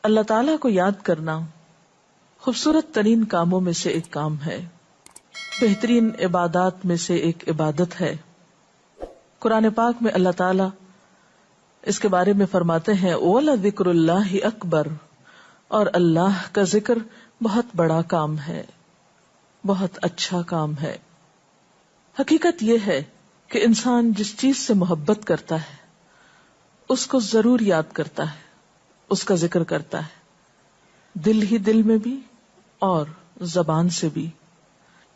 اللہ تعالیٰ کو یاد کرنا خوبصورت ترین کاموں میں سے ایک کام ہے، بہترین عبادات میں سے ایک عبادت ہے۔ قرآن پاک میں اللہ تعالیٰ اس کے بارے میں فرماتے ہیں وَلَذِكْرُ اللَّهِ أَكْبَرُ، اور اللہ کا ذکر بہت بڑا کام ہے، بہت اچھا کام ہے۔ حقیقت یہ ہے کہ انسان جس چیز سے محبت کرتا ہے اس کو ضرور یاد کرتا ہے، اس کا ذکر کرتا ہے، دل ہی دل میں بھی اور زبان سے بھی،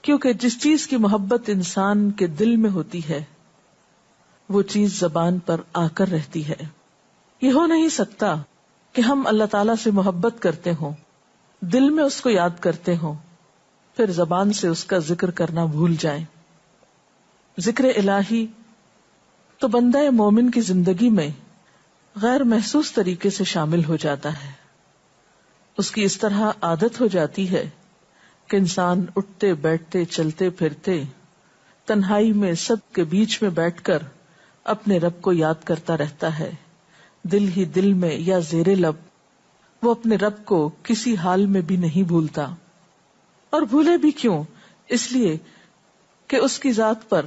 کیونکہ جس چیز کی محبت انسان کے دل میں ہوتی ہے وہ چیز زبان پر آ کر رہتی ہے۔ یہ ہو نہیں سکتا کہ ہم اللہ تعالیٰ سے محبت کرتے ہوں، دل میں اس کو یاد کرتے ہوں، پھر زبان سے اس کا ذکر کرنا بھول جائیں۔ ذکر الہی تو بندہ مومن کی زندگی میں غیر محسوس طریقے سے شامل ہو جاتا ہے، اس کی اس طرح عادت ہو جاتی ہے کہ انسان اٹھتے بیٹھتے چلتے پھرتے تنہائی میں سب کے بیچ میں بیٹھ کر اپنے رب کو یاد کرتا رہتا ہے، دل ہی دل میں یا زیر لب وہ اپنے رب کو کسی حال میں بھی نہیں بھولتا۔ اور بھولے بھی کیوں؟ اس لیے کہ اس کی ذات پر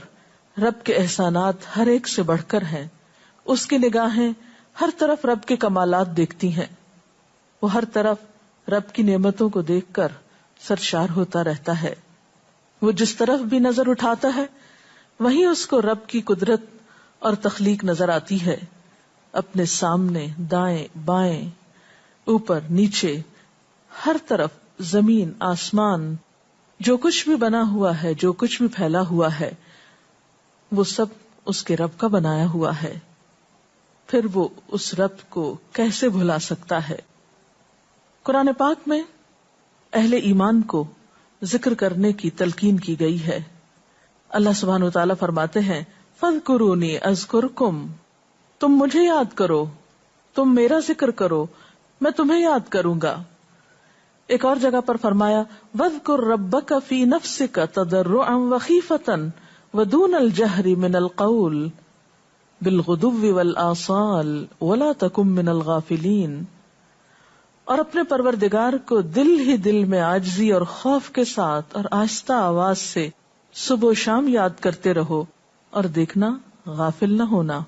رب کے احسانات ہر ایک سے بڑھ کر ہیں، اس کی نگاہیں ہر طرف رب کے کمالات دیکھتی ہیں، وہ ہر طرف رب کی نعمتوں کو دیکھ کر سرشار ہوتا رہتا ہے۔ وہ جس طرف بھی نظر اٹھاتا ہے وہیں اس کو رب کی قدرت اور تخلیق نظر آتی ہے، اپنے سامنے، دائیں بائیں، اوپر نیچے، ہر طرف زمین آسمان، جو کچھ بھی بنا ہوا ہے، جو کچھ بھی پھیلا ہوا ہے، وہ سب اس کے رب کا بنایا ہوا ہے۔ پھر وہ اس رب کو کیسے بھلا سکتا ہے؟ قرآن پاک میں اہل ایمان کو ذکر کرنے کی تلقین کی گئی ہے۔ اللہ سبحانہ وتعالیٰ فرماتے ہیں فَاذْكُرُونِي أَذْكُرْكُمْ، تم مجھے یاد کرو، تم میرا ذکر کرو، میں تمہیں یاد کروں گا۔ ایک اور جگہ پر فرمایا وَاذْكُرْ رَبَّكَ فِي نَفْسِكَ تَضَرُّعًا وَخِيفَةً وَدُونَ الْجَهْرِ مِنَ الْقَوْلِ بِالْغُدُوِّ وَالْآصَالِ وَلَا تَكُن مِّنَ الْغَافِلِينَ، اور اپنے پروردگار کو دل ہی دل میں عاجزی اور خوف کے ساتھ اور آہستہ آواز سے صبح و شام یاد کرتے رہو، اور دیکھنا غافل نہ ہونا،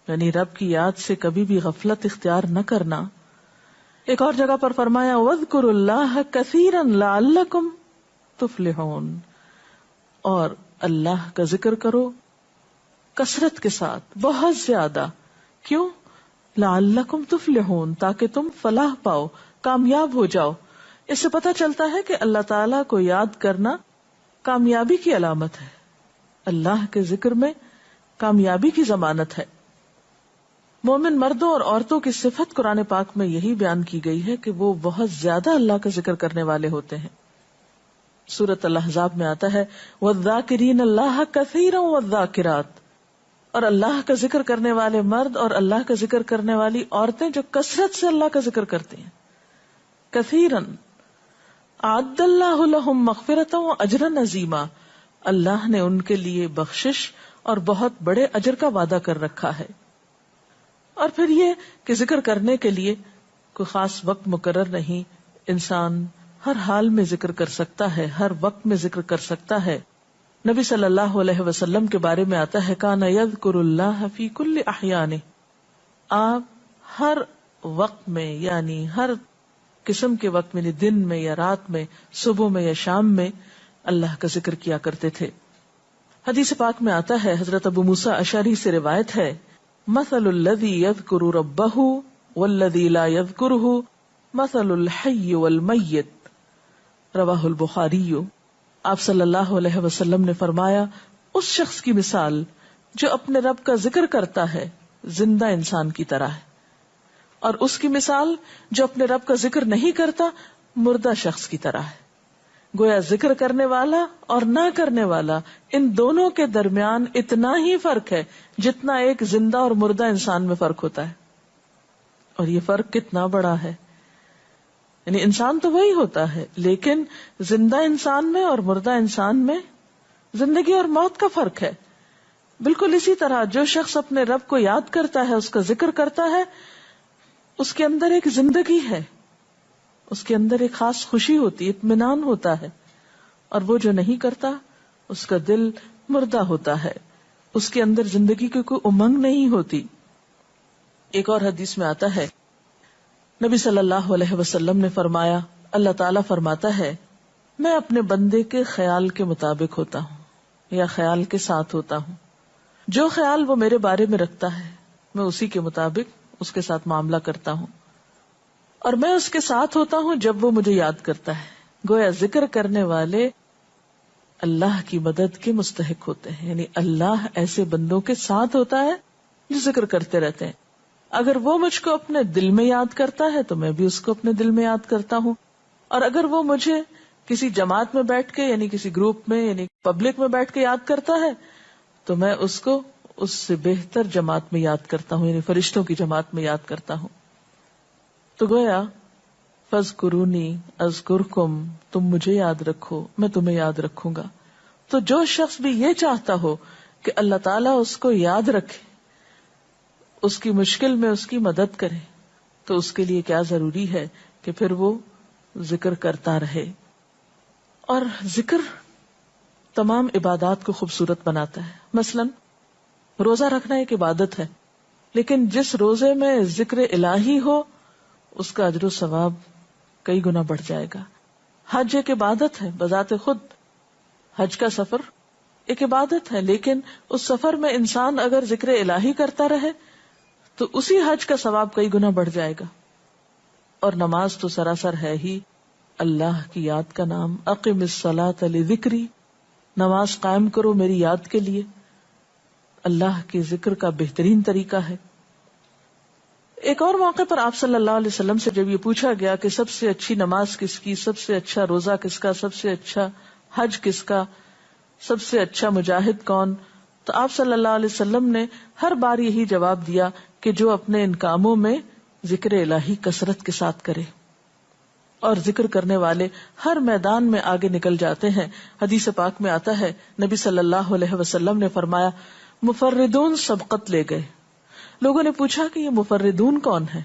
یعنی رب کی یاد سے کبھی بھی غفلت اختیار نہ کرنا۔ ایک اور جگہ پر فرمایا وَاذْكُرُوا اللَّهَ كَثِيرًا لَعَلَّكُمْ تُفْلِحُونَ، اور اللہ کا ذکر کرو کثرت کے ساتھ، بہت زیادہ۔ کیوں؟ لعلکم تفلحون، تاکہ تم فلاح پاؤ، کامیاب ہو جاؤ۔ اس سے پتہ چلتا ہے کہ اللہ تعالیٰ کو یاد کرنا کامیابی کی علامت ہے، اللہ کے ذکر میں کامیابی کی ضمانت ہے۔ مومن مردوں اور عورتوں کی صفت قرآن پاک میں یہی بیان کی گئی ہے کہ وہ بہت زیادہ اللہ کا ذکر کرنے والے ہوتے ہیں۔ سورۃ الاحزاب میں آتا ہے وَالذَّاكِرِينَ اللَّهَ كَثِيرًا وَالذَّاكِرَاتِ، اور اللہ کا ذکر کرنے والے مرد اور اللہ کا ذکر کرنے والی عورتیں جو کثرت سے اللہ کا ذکر کرتی ہیں۔ کثیرن اعد اللہ لہم مغفرۃ واجرا عظیما، اللہ نے ان کے لیے بخشش اور بہت بڑے اجر کا وعدہ کر رکھا ہے۔ اور پھر یہ کہ ذکر کرنے کے لیے کوئی خاص وقت مقرر نہیں، انسان ہر حال میں ذکر کر سکتا ہے، ہر وقت میں ذکر کر سکتا ہے۔ نبی صلی اللہ علیہ وسلم کے بارے میں آتا ہے کان یذکر اللہ فی کل احیانہ، آپ ہر وقت میں، یعنی ہر قسم کے وقت میں، یعنی دن میں یا رات میں، صبح میں یا شام میں اللہ کا ذکر کیا کرتے تھے۔ حدیث پاک میں آتا ہے، حضرت ابو موسیٰ اشعری سے روایت ہے مثل الذی یذکر ربہ والذی لا یذکرہ مثل الحی والمیت، رواہ البخاری۔ آپ صلی اللہ علیہ وسلم نے فرمایا اس شخص کی مثال جو اپنے رب کا ذکر کرتا ہے زندہ انسان کی طرح ہے، اور اس کی مثال جو اپنے رب کا ذکر نہیں کرتا مردہ شخص کی طرح ہے۔ گویا ذکر کرنے والا اور نہ کرنے والا، ان دونوں کے درمیان اتنا ہی فرق ہے جتنا ایک زندہ اور مردہ انسان میں فرق ہوتا ہے۔ اور یہ فرق کتنا بڑا ہے، یعنی انسان تو وہی ہوتا ہے، لیکن زندہ انسان میں اور مردہ انسان میں زندگی اور موت کا فرق ہے۔ بالکل اسی طرح جو شخص اپنے رب کو یاد کرتا ہے، اس کا ذکر کرتا ہے، اس کے اندر ایک زندگی ہے، اس کے اندر ایک خاص خوشی ہوتی، اطمینان ہوتا ہے، اور وہ جو نہیں کرتا اس کا دل مردہ ہوتا ہے، اس کے اندر زندگی کی کوئی امنگ نہیں ہوتی۔ ایک اور حدیث میں آتا ہے، نبی صلی اللہ علیہ وسلم نے فرمایا، اللہ تعالیٰ فرماتا ہے میں اپنے بندے کے خیال کے مطابق ہوتا ہوں یا خیال کے ساتھ ہوتا ہوں، جو خیال وہ میرے بارے میں رکھتا ہے میں اسی کے مطابق اس کے ساتھ معاملہ کرتا ہوں، اور میں اس کے ساتھ ہوتا ہوں جب وہ مجھے یاد کرتا ہے۔ گویا ذکر کرنے والے اللہ کی مدد کے مستحق ہوتے ہیں، یعنی اللہ ایسے بندوں کے ساتھ ہوتا ہے جو ذکر کرتے رہتے ہیں۔ اگر وہ مجھ کو اپنے دل میں یاد کرتا ہے تو میں بھی اس کو اپنے دل میں یاد کرتا ہوں، اور اگر وہ مجھے کسی جماعت میں بیٹھ کے یعنی کسی گروپ میں یعنی پبلک میں بیٹھ کے یاد کرتا ہے تو میں اس کو اس سے بہتر جماعت میں یاد کرتا ہوں، یعنی فرشتوں کی جماعت میں یاد کرتا ہوں۔ تو گویا فاذکرونی اذکرکم، تم مجھے یاد رکھو میں تمہیں یاد رکھوں گا۔ تو جو شخص بھی یہ چاہتا ہو کہ اللہ تعالیٰ اس کو یاد رکھے، اس کی مشکل میں اس کی مدد کرے، تو اس کے لیے کیا ضروری ہے کہ پھر وہ ذکر کرتا رہے۔ اور ذکر تمام عبادات کو خوبصورت بناتا ہے۔ مثلا روزہ رکھنا ایک عبادت ہے، لیکن جس روزے میں ذکر الہی ہو اس کا اجر و ثواب کئی گنا بڑھ جائے گا۔ حج ایک عبادت ہے بذات خود، حج کا سفر ایک عبادت ہے، لیکن اس سفر میں انسان اگر ذکر الہی کرتا رہے تو اسی حج کا ثواب کئی گنا بڑھ جائے گا۔ اور نماز تو سراسر ہے ہی اللہ کی یاد کا نام، اقم الصلاۃ لذکری، نماز قائم کرو میری یاد کے لیے۔ اللہ کے ذکر کا بہترین طریقہ ہے۔ ایک اور موقع پر آپ صلی اللہ علیہ وسلم سے جب یہ پوچھا گیا کہ سب سے اچھی نماز کس کی، سب سے اچھا روزہ کس کا، سب سے اچھا حج کس کا، سب سے اچھا مجاہد کون، تو آپ صلی اللہ علیہ وسلم نے ہر بار یہی جواب دیا کہ جو اپنے ان کاموں میں ذکر الہی کثرت کے ساتھ کرے۔ اور ذکر کرنے والے ہر میدان میں آگے نکل جاتے ہیں۔ حدیث پاک میں آتا ہے نبی صلی اللہ علیہ وسلم نے فرمایا مفردون سبقت لے گئے۔ لوگوں نے پوچھا کہ یہ مفردون کون ہیں؟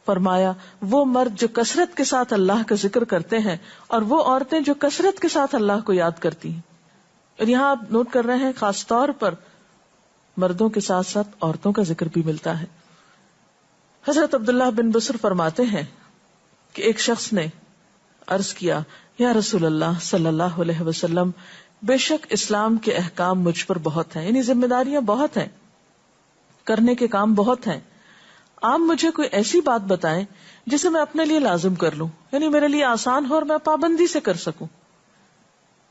فرمایا وہ مرد جو کثرت کے ساتھ اللہ کا ذکر کرتے ہیں اور وہ عورتیں جو کثرت کے ساتھ اللہ کو یاد کرتی ہیں۔ اور یہاں آپ نوٹ کر رہے ہیں خاص طور پر مردوں کے ساتھ ساتھ عورتوں کا ذکر بھی ملتا ہے۔ حضرت عبداللہ بن بصر فرماتے ہیں کہ ایک شخص نے عرض کیا یا رسول اللہ صلی اللہ علیہ وسلم، بے شک اسلام کے احکام مجھ پر بہت ہیں، یعنی ذمہ داریاں بہت ہیں، کرنے کے کام بہت ہیں، آپ مجھے کوئی ایسی بات بتائیں جسے میں اپنے لیے لازم کر لوں، یعنی میرے لیے آسان ہو اور میں پابندی سے کر سکوں۔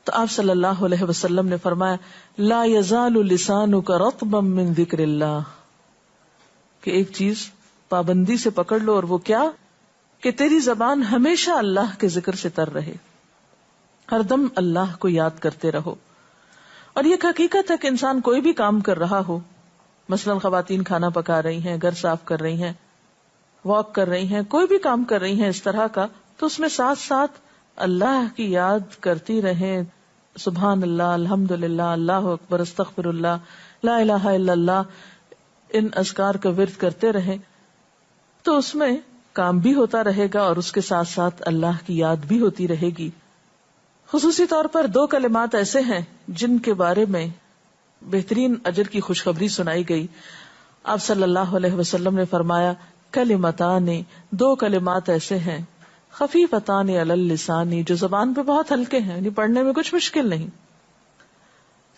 تو آپ صلی اللہ علیہ وسلم نے فرمایا لا یزال لسانک رطبا من ذکر اللہ، کہ ایک چیز پابندی سے پکڑ لو، اور وہ کیا کہ تیری زبان ہمیشہ اللہ کے ذکر سے تر رہے، ہر دم اللہ کو یاد کرتے رہو۔ اور یہ حقیقت ہے کہ انسان کوئی بھی کام کر رہا ہو، مثلا خواتین کھانا پکا رہی ہیں، گھر صاف کر رہی ہیں، واک کر رہی ہیں، کوئی بھی کام کر رہی ہیں اس طرح کا، تو اس میں ساتھ ساتھ اللہ کی یاد کرتی رہیں، سبحان اللہ، الحمدللہ، اللہ اکبر، استغفر اللہ، لا الہ الا اللہ، ان اذکار کا ورد کرتے رہیں، تو اس میں کام بھی ہوتا رہے گا اور اس کے ساتھ ساتھ اللہ کی یاد بھی ہوتی رہے گی۔ خصوصی طور پر دو کلمات ایسے ہیں جن کے بارے میں بہترین اجر کی خوشخبری سنائی گئی۔ آپ صلی اللہ علیہ وسلم نے فرمایا کلمتان، دو کلمات ایسے ہیں خفیفتان علی اللسان، جو زبان پہ بہت ہلکے ہیں، یعنی پڑھنے میں کچھ مشکل نہیں،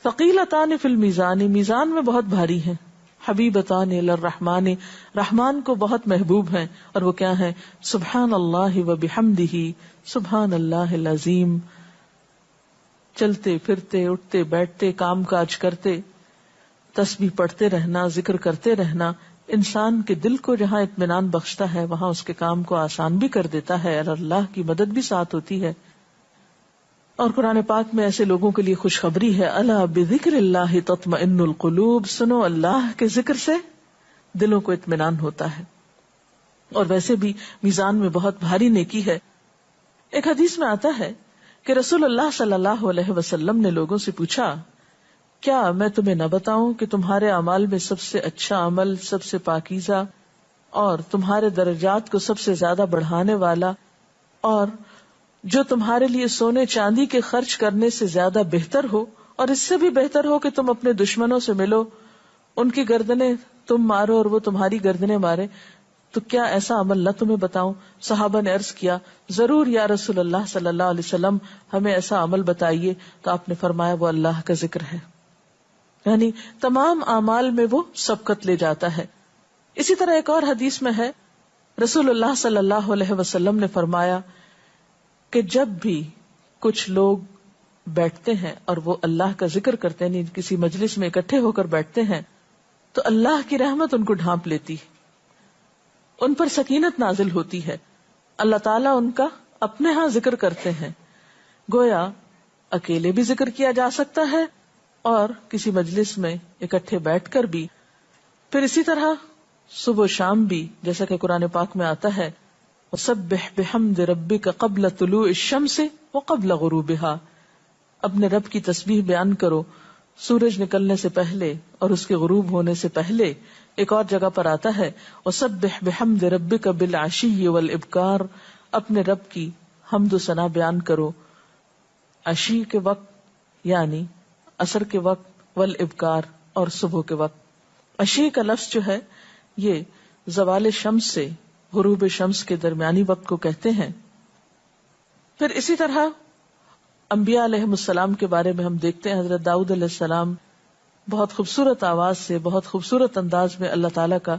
ثقیلتان فی المیزان، میزان میں بہت بھاری ہیں، حبیبتان الی الرحمن، رحمان کو بہت محبوب ہیں، اور وہ کیا ہیں؟ سبحان اللہ و بحمدہ، سبحان اللہ العظیم۔ چلتے پھرتے، اٹھتے بیٹھتے، کام کاج کرتے، تسبیح پڑھتے رہنا، ذکر کرتے رہنا، انسان کے دل کو جہاں اطمینان بخشتا ہے وہاں اس کے کام کو آسان بھی کر دیتا ہے، اور اللہ کی مدد بھی ساتھ ہوتی ہے۔ اور قرآن پاک میں ایسے لوگوں کے لیے خوشخبری ہے، الا بذکر اللہ تطمئن القلوب، سنو اللہ کے ذکر سے دلوں کو اطمینان ہوتا ہے۔ اور ویسے بھی میزان میں بہت بھاری نیکی ہے۔ ایک حدیث میں آتا ہے کہ رسول اللہ صلی اللہ علیہ وسلم نے لوگوں سے پوچھا کیا میں تمہیں نہ بتاؤں کہ تمہارے اعمال میں سب سے اچھا عمل، سب سے پاکیزہ اور تمہارے درجات کو سب سے زیادہ بڑھانے والا، اور جو تمہارے لیے سونے چاندی کے خرچ کرنے سے زیادہ بہتر ہو، اور اس سے بھی بہتر ہو کہ تم اپنے دشمنوں سے ملو، ان کی گردنیں تم مارو اور وہ تمہاری گردنیں مارے، تو کیا ایسا عمل نہ تمہیں بتاؤں؟ صحابہ نے عرض کیا ضرور یا رسول اللہ صلی اللہ علیہ وسلم، ہمیں ایسا عمل بتائیے. تو آپ نے فرمایا وہ اللہ کا ذکر ہے، یعنی تمام اعمال میں وہ سبقت لے جاتا ہے. اسی طرح ایک اور حدیث میں ہے، رسول اللہ صلی اللہ علیہ وسلم نے فرمایا کہ جب بھی کچھ لوگ بیٹھتے ہیں اور وہ اللہ کا ذکر کرتے ہیں، کسی مجلس میں اکٹھے ہو کر بیٹھتے ہیں، تو اللہ کی رحمت ان کو ڈھانپ لیتی، ان پر سکینت نازل ہوتی ہے. اللہ تعالیٰ ان کا اپنے ہاں ذکر کرتے ہیں. گویا اکیلے بھی ذکر کیا جا سکتا ہے اور کسی مجلس میں اکٹھے بیٹھ کر بھی. پھر اسی طرح صبح و شام بھی، جیسا کہ قرآن پاک میں آتا ہے وَسَبِّحْ بِحَمْدِ رَبِّكَ قَبْلَ طُلُوعِ الشَّمْسِ وَقَبْلَ غُرُوبِهَا، اپنے رب کی تسبیح بیان کرو سورج نکلنے سے پہلے اور اس کے غروب ہونے سے پہلے. ایک اور جگہ پر آتا ہے وَسَبِّحْ بِحَمْدِ رَبِّكَ بِالْعَشِيِّ وَالْإِبْكَارِ، اپنے رب کی حمد و ثنا بیان کرو عشی کے وقت یعنی عصر کے وقت، والابکار اور صبح کے وقت. عشی کا لفظ جو ہے یہ زوال شمس سے غروب شمس کے درمیانی وقت کو کہتے ہیں. پھر اسی طرح انبیاء علیہ السلام کے بارے میں ہم دیکھتے ہیں، حضرت داؤد علیہ السلام بہت خوبصورت آواز سے، بہت خوبصورت انداز میں اللہ تعالیٰ کا